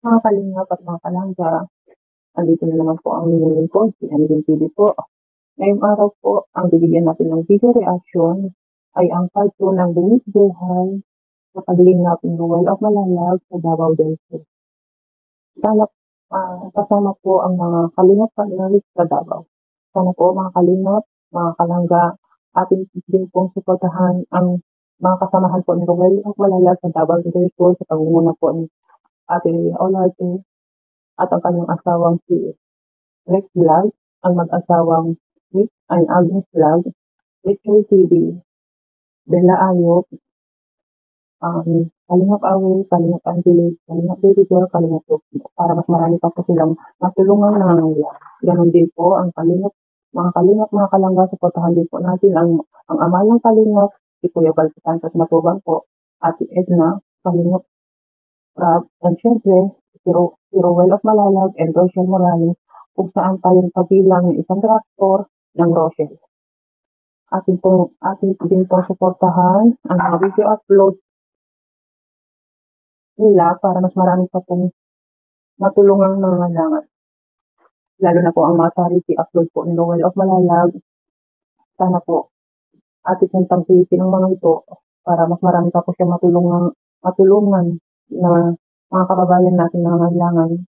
Mga kalingap at mga kalangga, andito na naman po ang inyong lingkod, si Angeline TV po. Ngayong araw po, ang bibigyan natin ng video reaction ay ang part 2 ng Buwis Buhay sa paglingap ng Ruel of Malalag sa Davao del Sur. Sana kasama po ang mga kalingap panelalis sa Davao. Sana po mga kalingap, mga kalangga, atin din pong suportahan ang mga kasamahan po ni Ruel of Malalag sa Davao del Sur sa pangunguna po ni Ate Olarte at ang kanyang asawang si Rex Vlog, ang mag-asawang Nick and Agnes Vlog, Richard TV, Bella Ayop, Kalingap Awil, Kalingap Angeles, Kalingap Baby Girl, Kalingap Rocky, para mas marami pa po silang matulungan na nangangailangan. Ganon din po ang kalingap, mga kalangga, suportahan din po natin ang ama ng kalingap, si Kuya Bal Santos Matubang po, Ate Edna, Kalingap Rob, and syempre, si Ruel of Malalag and Rochelle Morales, kung saan tayo kabilang ng isang reactor ng Rochelle. Atin din po suportahan ang mga video upload nila para mas marami pa pong matulungang nangangailangan. Lalo na po ang mga charity upload po ni Ruel of Malalag. Sana po atin pong tangkilikin ng mga ito para mas marami pa po siya matulungan na mga kababayan natin na nangangailangan.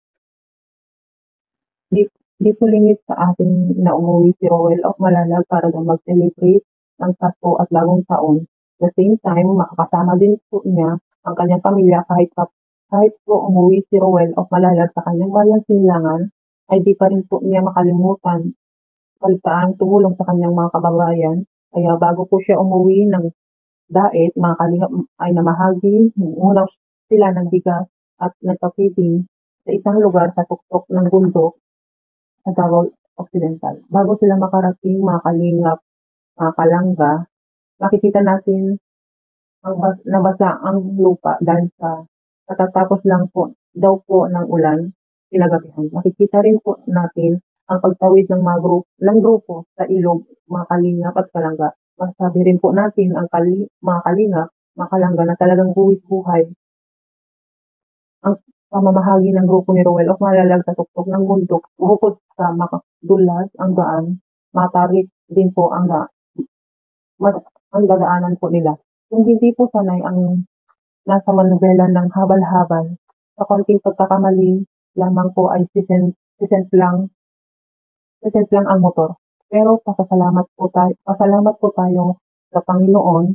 Di po lingit sa atin na umuwi si Ruel of Malalag para daw mag-celebrate ng Pasko at Bagong Taon. At the same time, makakasama din po niya ang kanyang pamilya kahit po umuwi si Ruel of Malalag sa kanyang bayang Sinilangan, ay di pa rin po niya makalimutan palitaan tumulong sa kanyang mga kababayan. Kaya bago po siya umuwi ng Daet, mga kalingap ay namahagi muna sila ng bigas at nagpa-feeding sa isang lugar sa tuktok ng bundok sa Davao Occidental. Bago sila makarating, mga kalingap, mga kalangga, makikita natin nabasa ang lupa dahil sa katatapos lang po daw po ng ulan kinagabihan. Makikita rin po natin ang pagtawid ng grupo sa ilog, mga kalingap at kalangga. Masasabi rin po natin ang mga kalingap, mga kalangga na talagang buwis buhay ang pamamahagi ng grupo ni Ruel of Malalag sa tuktok ng bundok. Bukod sa makadulas ang daan, matarik din po ang dadaanan po nila. Kung hindi po sanay ang nasa manubela ng habal-habal, sa konting pagkakamali lamang po ay sisent lang ang motor. Pero pasalamat po tayo sa Panginoon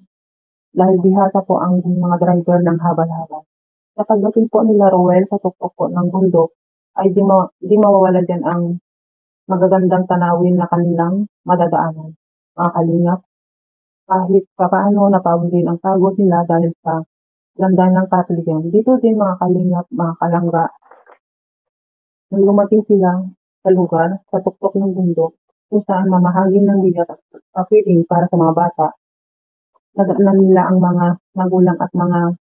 dahil bihasa po ang mga driver ng habal-habal. Sa pagdating po nila Ruel sa tuktok po ng bundok, ay di mawawala dyan ang magagandang tanawin na kanilang madadaanan. Mga kalingap, kahit papaano napawin ang pagod nila dahil sa ganda ng kapiligan. Dito din mga kalingap, mga kalangga, nang lumating sila sa lugar, sa tuktok ng bundok, kung saan mamahagi ng bigat at feeding para sa mga bata. Nadaanan nila ang mga magulang at mga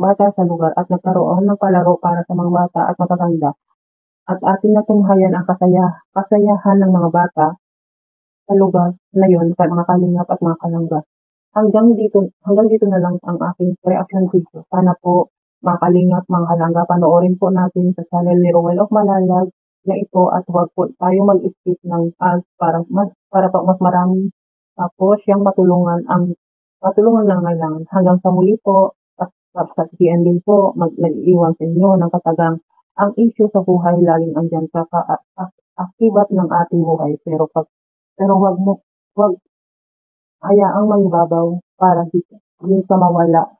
bata sa lugar at nagkaroon ng palaro para sa mga bata at matatanda. At ating natunghayan ang kasayahan ng mga bata sa lugar na yun, sa mga kalingap at mga kalangga. Hanggang dito na lang ang aking reaction video. Sana po mga kalingap, mga kalangga, panoorin po natin sa channel ni Ruel of Malalag na ito at huwag po tayo mag-skip ng ads para pa mas marami po siyang matulungan ng kailangan. Hanggang sa muli po, sa TN din po, nag-iiwan sa inyo ng katagang ang issue sa buhay laging andyan sa akibat ng ating buhay. Pero wag hayaang mangibabaw para di ka mawala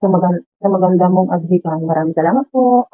sa maganda mong adhikan. Maraming salamat po.